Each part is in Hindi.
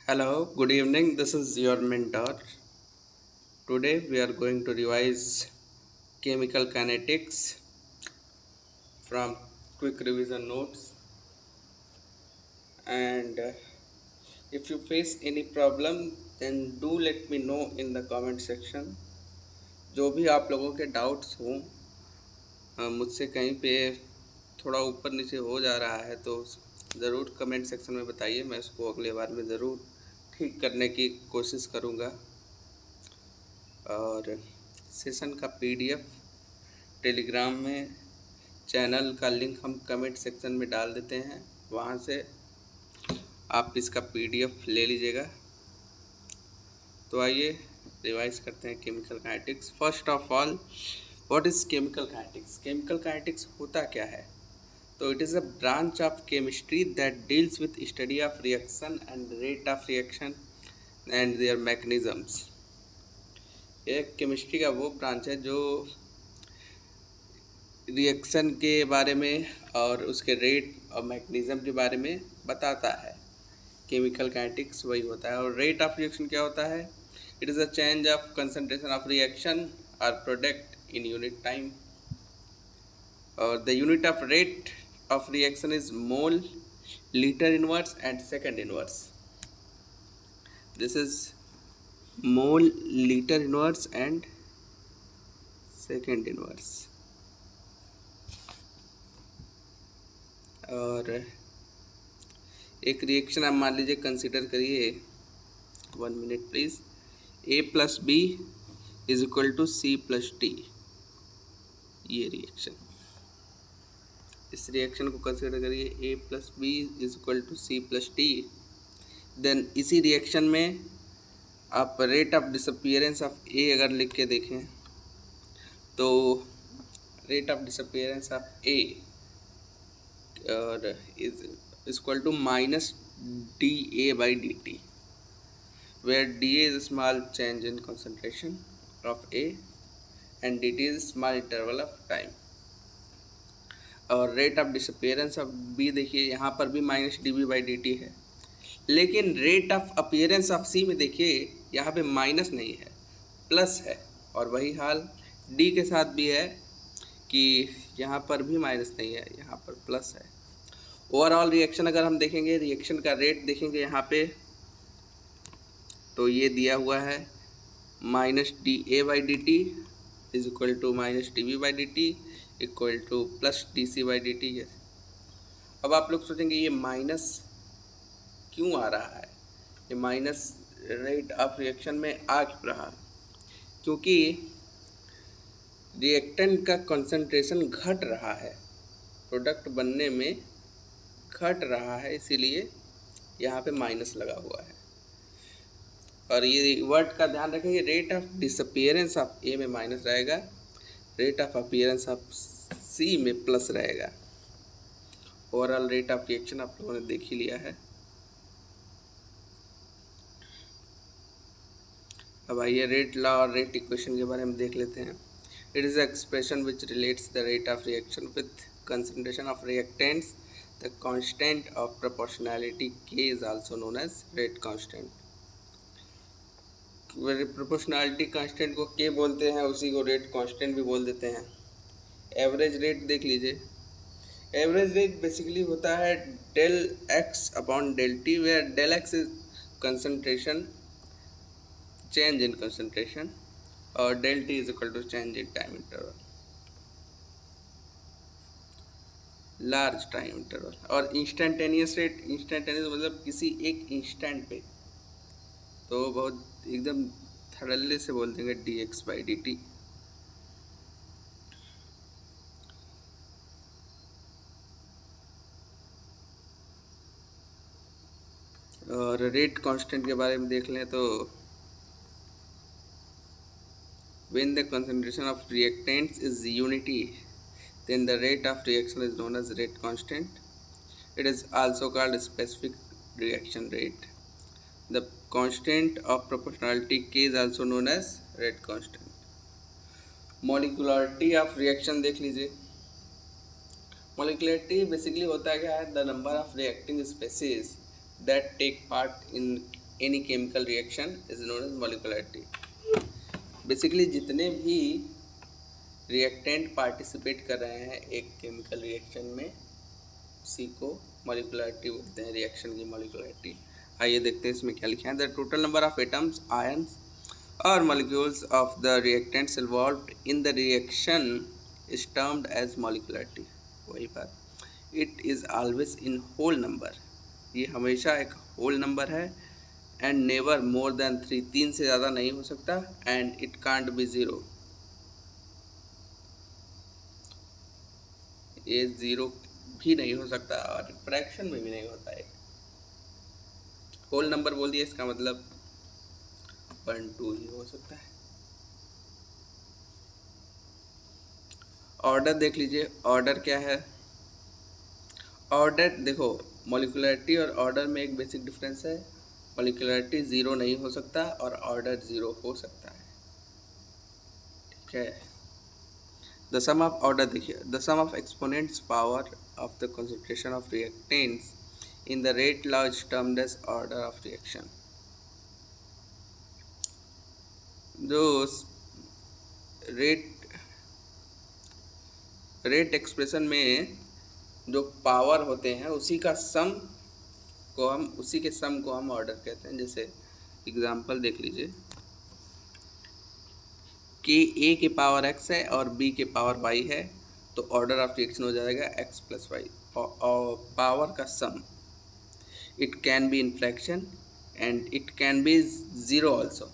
Hello, good evening. This is your mentor. Today we are going to revise chemical kinetics from quick revision notes. And if you face any problem, then do let me know in the comment section. जो भी आप लोगों के डाउट्स हों, मुझसे कहीं पे थोड़ा ऊपर नीचे हो जा रहा है तो ज़रूर कमेंट सेक्शन में बताइए। मैं उसको अगले बार में ज़रूर ठीक करने की कोशिश करूँगा। और सेशन का पीडीएफ टेलीग्राम में चैनल का लिंक हम कमेंट सेक्शन में डाल देते हैं, वहाँ से आप इसका पीडीएफ ले लीजिएगा। तो आइए रिवाइज करते हैं chemical kinetics. First of all, what is chemical kinetics? Chemical kinetics होता क्या है? तो it is a branch of chemistry that deals with study of reaction and rate of reaction and their mechanisms. एक केमिस्ट्री का वो ब्रांच है जो रिएक्शन के बारे में और उसके रेट और मैकेनिज्म के बारे में बताता है। केमिकल काइनेटिक्स वही होता है। और रेट ऑफ रिएक्शन क्या होता है? It is a change of concentration of reaction और प्रोडक्ट इन यूनिट टाइम। और the unit of rate of reaction is mole, litre inverse and second inverse. This is mole, litre inverse and second inverse. और एक रिएक्शन आप मान लीजिए कंसिडर करिए, 1 minute please. A plus B is equal to C plus D, ये रिएक्शन। इस रिएक्शन को कंसिडर करिए, A plus B is equal to C plus D. Then इसी रिएक्शन में आप rate of disappearance of A अगर लिख के देखें तो rate of disappearance of A और is equal to minus dA by dt, where dA is a small change in concentration of A and dt is small interval of time। और rate of disappearance of B देखिए, यहाँ पर भी माइनस dB by dt है, लेकिन rate of appearance of C में देखिए यहाँ पे माइनस नहीं है, प्लस है। और वही हाल D के साथ भी है कि यहाँ पर भी माइनस नहीं है, यहाँ पर प्लस है। ओवरऑल रिएक्शन अगर हम देखेंगे, रिएक्शन का रेट देखेंगे यहाँ पे, तो ये दिया हुआ है minus D A by D T is equal to minus D B by D T equal to plus D C by D T. अब आप लोग सोचेंगे ये माइनस क्यों आ रहा है, ये माइनस रेट ऑफ रिएक्शन में आ क्यों रहा? क्योंकि रिएक्टेंट का कंसंट्रेशन घट रहा है, प्रोडक्ट बनने में घट रहा है, इसीलिए यहाँ पे माइनस लगा हुआ है। और ये वर्ड का ध्यान रखेंगे, रेट ऑफ डिसअपीयरेंस ऑफ ए में माइनस रहेगा, रेट ऑफ अपीयरेंस ऑफ सी में प्लस रहेगा। ओवरऑल रेट ऑफ रिएक्शन आप लोगों ने देख ही लिया है। अब आइए रेट लॉ और रेट इक्वेशन के बारे में देख लेते हैं। It is expression which relates the rate of reaction with concentration of reactants. The constant of proportionality K is also known as rate constant। Proportionality constant को K बोलते हैं, उसी को रेट कांस्टेंट भी बोल देते हैं। एवरेज रेट देख लीजिए, एवरेज रेट बेसिकली होता है del x upon del t, where del x is concentration, change in concentration, और del t is equal to change in time interval, large time interval. और इंस्टेंटेनियस रेट, इंस्टेंटेनियस मतलब किसी एक इंस्टेंट पे, तो बहुत एकदम थड़ल्ले से बोल देंगे D x by D T. और रेट कांस्टेंट के बारे में देख लें तो when the concentration of reactants is unity, then the rate of reaction is known as rate constant। It is also called specific reaction rate। The constant of proportionality K is also known as rate constant। molecularity of reaction देख लीजिए। molecularity बेसिकली होता है क्या है, the number of reacting species that take part in any chemical reaction is known as molecularity. Basically जितने भी रिएक्टेंट पार्टिसिपेट कर रहे हैं एक केमिकल रिएक्शन में, उसी को मॉलिक्यूलरिटी बोलते हैं, रिएक्शन की मॉलिक्यूलरिटी। आइए देखते हैं इसमें क्या लिखा है। The total number of atoms, ions और molecules of the reactants involved in the reaction is termed as molecularity। वही बात, it is always in whole number, ये हमेशा एक whole number है, and never more than 3, 3 से ज़्यादा नहीं हो सकता, and it can't be 0, ये 0 भी नहीं हो सकता और फ्रैक्शन में भी नहीं होता है। होल नंबर बोल दिया, इसका मतलब 1, 2 ही हो सकता है। ऑर्डर देख लीजिए, ऑर्डर क्या है। ऑर्डर देखो, मॉलिक्यूलरिटी और ऑर्डर में एक बेसिक डिफरेंस है। मॉलिक्यूलरिटी 0 नहीं हो सकता और ऑर्डर 0 हो सकता है, ठीक है। द सम ऑफ ऑर्डर देखिए, the sum of exponents power of the concentration of reactants in the rate law is termed as order of reaction. जो रेट एक्सप्रेशन में जो पावर होते हैं उसी के सम को हम ऑर्डर कहते हैं। जैसे एग्जांपल देख लीजिए कि a के पावर x है और b के पावर y है, तो ऑर्डर ऑफ रिएक्शन हो जाएगा x प्लस वाई, और पावर का sum. It can be in fraction and it can be 0 also.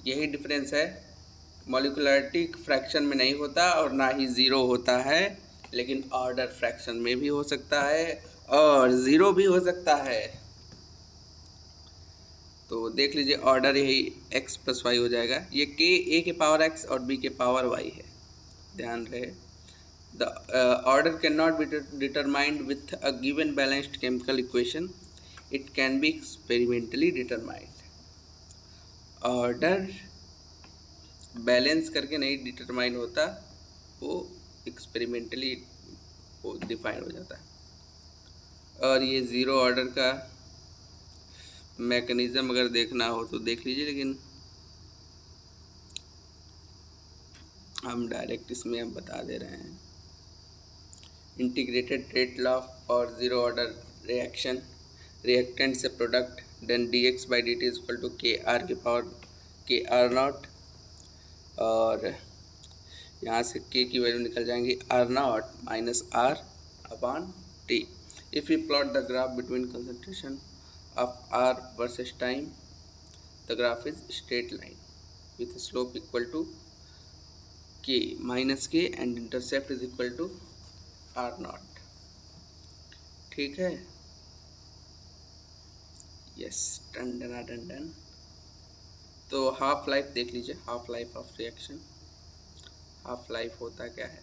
यही डिफरेंस है, मॉलिक्यूलरिटी फ्रैक्शन में नहीं होता और ना ही 0 होता है, लेकिन ऑर्डर फ्रैक्शन में भी हो सकता है और 0 भी हो सकता है। तो देख लीजिए, ऑर्डर यही x प्लस वाई हो जाएगा। ये k a के पावर x और b के पावर y है, ध्यान रहे। The order can not be determined with a given balanced chemical equation, it can B experimentally determined. Order balance करके नहीं डिटरमाइन होता, वो एक्सपेरिमेंटली वो डिफाइन हो जाता है। और ये 0 ऑर्डर का मैकेनिज्म अगर देखना हो तो देख लीजिए, लेकिन हम डायरेक्ट इसमें हम बता दे रहे हैं। Integrated rate law for 0 order reaction, reactant से product, then dx by dt is equal to KR के पावर KR0, और यहाँ से k की वैल्यू निकल जाएंगी R0 minus R upon T। If you plot the graph between concentration of R versus time, the graph is straight line with slope equal to k minus k and intercept is equal to R0, ठीक है। Yes, done done done done. तो हाफ लाइफ देख लीजिए, half life of reaction. Half life होता क्या है?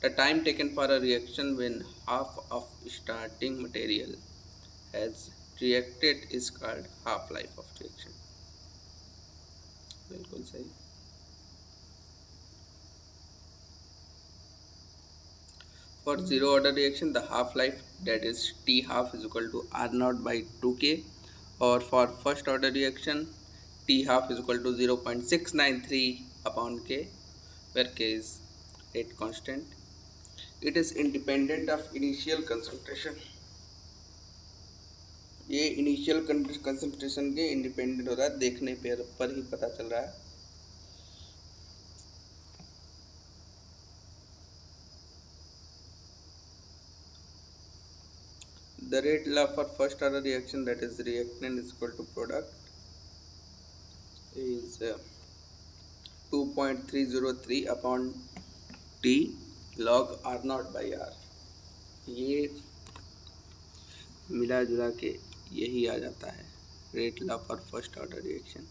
The time taken for a reaction when half of starting material has reacted is called half life of reaction. बिल्कुल सही। For 0 order reaction, the half life, that is T half is equal to R0 by 2K, or for first order reaction, T half is equal to 0.693 upon K, where K is rate constant. It is independent of initial concentration. ये इनिशियल कंसंट्रेशन के इंडिपेंडेंट हो रहा है, देखने पर ही पता चल रहा है। The rate law for first order reaction, that is reactant is equal to product, is 2.303 upon T log R0 by R। ये मिला जुला के यही आ जाता है rate law for first order reaction,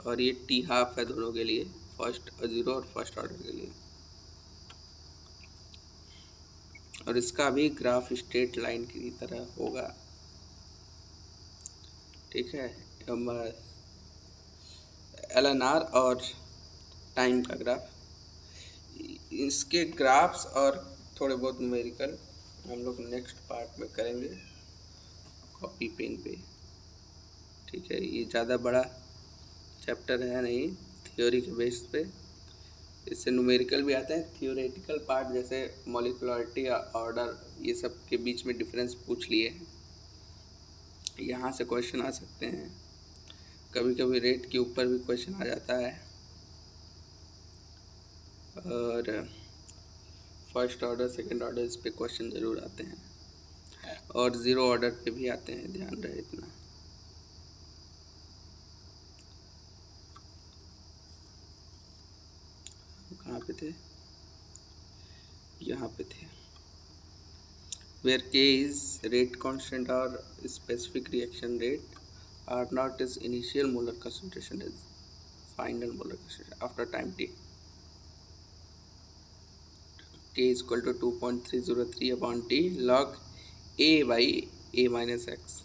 और ये टी हाफ है दोनों के लिए, फर्स्ट 0 और फर्स्ट ऑर्डर के लिए। और इसका भी ग्राफ स्ट्रेट लाइन की तरह होगा, ठीक है। LNR और टाइम का ग्राफ, इसके ग्राफ्स और थोड़े बहुत न्यूमेरिकल हम लोग नेक्स्ट पार्ट में करेंगे कॉपी पेन पे। ठीक है, ये ज़्यादा बड़ा चैप्टर है नहीं, थ्योरी के बेस पे। इससे न्यूमेरिकल भी आता है, थियोरेटिकल पार्ट जैसे मॉलिक्युलरिटी, ऑर्डर, ये सब के बीच में डिफरेंस पूछ लिए, यहाँ से क्वेश्चन आ सकते हैं। कभी कभी रेट के ऊपर भी क्वेश्चन आ जाता है, और फर्स्ट ऑर्डर सेकंड ऑर्डर इस पे क्वेश्चन ज़रूर आते हैं, और ज़ीरो ऑर्डर पे भी आते हैं, ध्यान रहे इतना। कहाँ पे थे, यहाँ पे थे। Where K is rate constant और specific reaction rate, R nought is initial molar concentration is final molar concentration after time T. K is equal to 2.303 upon T log A by A minus X.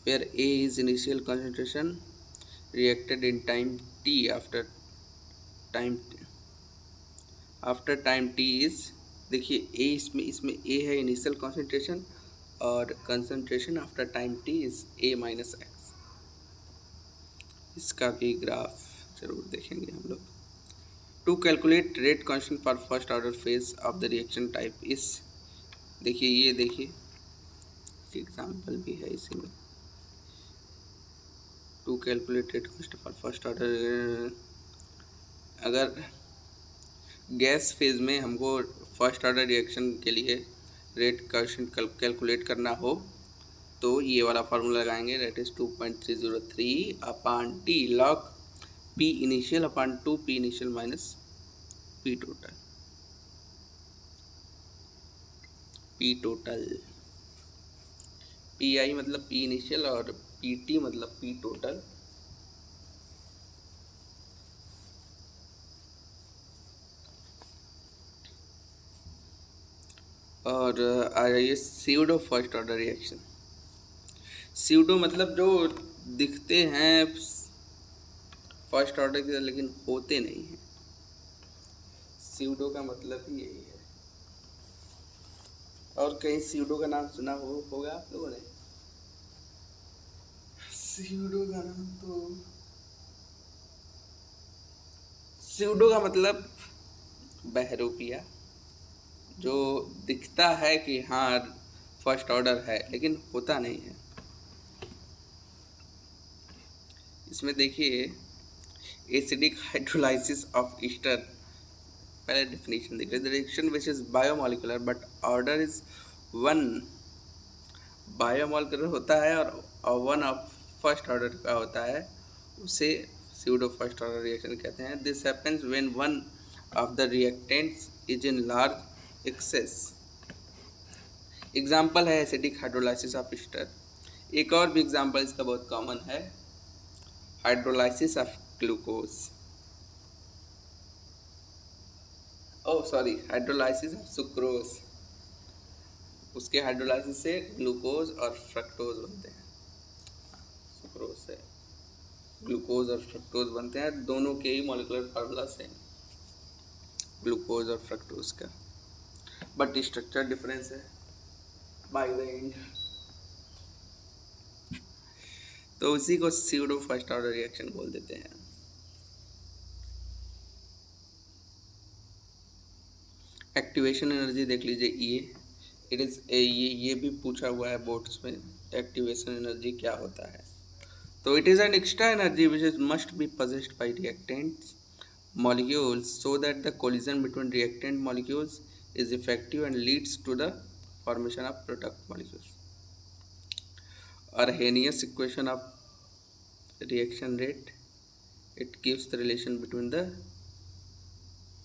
Where A is initial concentration reacted in time T after time T is, देखिए A इसमें A है इनिशियल कॉन्सेंट्रेशन, और concentration after time T is A minus X. इसका भी ग्राफ जरूर देखेंगे हम लोग। To calculate rate constant for first order phase of the reaction type is, देखिए ये देखिए एग्जाम्पल भी है इसी में। To calculate rate constant for first order, अगर गैस फेज में हमको फर्स्ट ऑर्डर रिएक्शन के लिए रेट कांस्टेंट कैलकुलेट करना हो तो ये वाला फार्मूला लगाएंगे, that is 2.303 upon T log P initial upon 2 P initial minus P total. P total, P I मतलब पी इनिशियल और पी टी मतलब पी टोटल। और आ जाइए pseudo first order reaction. Pseudo मतलब जो दिखते हैं फर्स्ट ऑर्डर की, लेकिन होते नहीं हैं। स्यूडो का मतलब ही यही है। और कहीं स्यूडो का नाम सुना होगा आप लोगों ने? स्यूडो का नाम तो, स्यूडो का मतलब बहरूपिया, जो दिखता है कि हाँ फर्स्ट ऑर्डर है लेकिन होता नहीं है। इसमें देखिए एसिडिक हाइड्रोलाइसिस ऑफ ईस्टर, पहले डेफिनेशन देख रहे, the reaction which is biomolecular but order is one. Biomolecular होता है और वन ऑफ फर्स्ट ऑर्डर का होता है, उसे स्यूडो फर्स्ट ऑर्डर रिएक्शन कहते हैं। This happens when one of the reactants is in large access. Example है एसिडिक हाइड्रोलाइसिस ऑफ ईस्टर। एक और भी एग्जाम्पल इसका बहुत कॉमन है, hydrolysis of glucose, hydrolysis of sucrose. उसके हाइड्रोलाइसिस से ग्लूकोज और फ्रक्टोज बनते हैं, सुक्रोज से ग्लूकोज और फ्रक्टोज बनते हैं। दोनों के ही मॉलिक्यूलर फार्मूला सेम, ग्लूकोज और फ्रक्टोज का, बट स्ट्रक्चर डिफरेंस है बाय द एंड। तो उसी को स्यूडो फर्स्ट ऑर्डर रिएक्शन बोल देते हैं। एक्टिवेशन एनर्जी देख लीजिए, इट इज ये भी पूछा हुआ है बोर्ड्स में, एक्टिवेशन एनर्जी क्या होता है। तो it is an extra energy which is must be possessed by reactants molecules so that the collision between reactant molecules is effective and leads to the formation of product molecules. Arrhenius equation of reaction rate, it gives the relation between the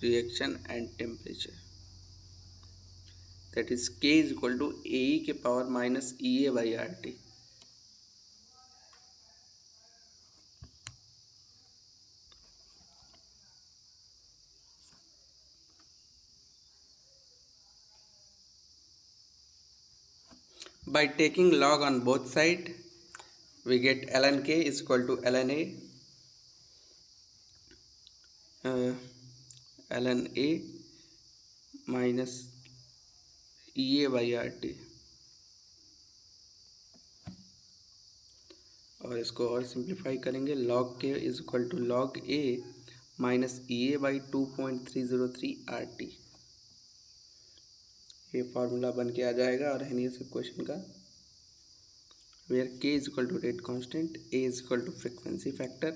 reaction and temperature, that is K is equal to AE के power minus EA by RT. By taking log on both sides, we get ln K is equal to ln A, ln A minus EA/RT, और इसको और सिंप्लीफाई करेंगे, log K is equal to log A minus EA/2.303 RT। ये फार्मूला बन के आ जाएगा और है नहीं इस क्वेश्चन का, where K is equal to rate constant, A is equal to frequency factor,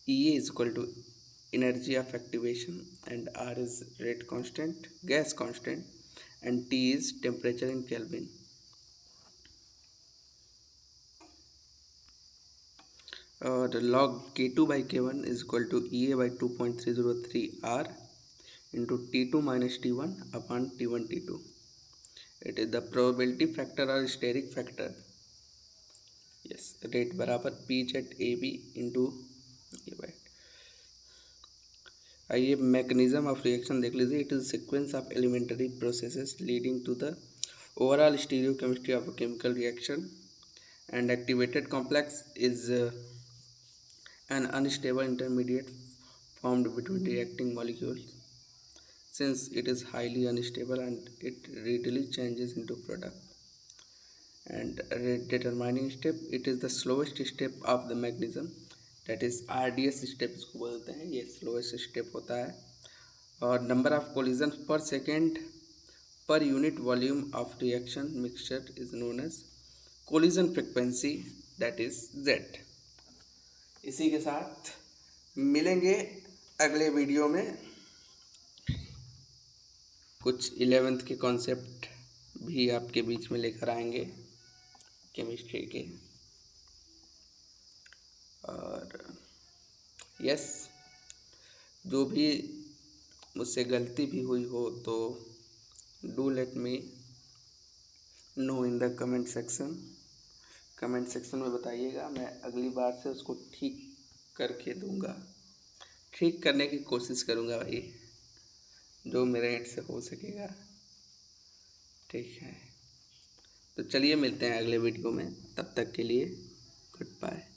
EA is equal to energy of activation, and R is rate constant, gas constant, and T is temperature in Kelvin. और log K2 by K1 is equal to EA by 2.303 R into T2 minus T1 upon T1 T2. It is the probability factor or steric factor. Yes, rate बराबर PZAB into A by। आइए मैकेनिज्म ऑफ रिएक्शन देख लीजिए। It is sequence of elementary processes leading to the overall stereochemistry of a chemical reaction, and activated complex is an unstable intermediate formed between reacting molecules. Since it is highly unstable and it readily changes into product. And determining step, it is the slowest step of the mechanism, that is RDS step इसको बोलते हैं, ये slowest step होता है। और number of collisions per second per unit volume of reaction mixture is known as collision frequency, that is Z। इसी के साथ मिलेंगे अगले वीडियो में। कुछ 11th के कॉन्सेप्ट भी आपके बीच में लेकर आएंगे केमिस्ट्री के। और यस, जो भी मुझसे गलती भी हुई हो तो do let me know in the comment section. Comment section में बताइएगा, मैं अगली बार से उसको ठीक करके दूंगा, ठीक करने की कोशिश करूंगा भाई, जो मेरे एंड से हो सकेगा। ठीक है, तो चलिए मिलते हैं अगले वीडियो में, तब तक के लिए गुड बाय।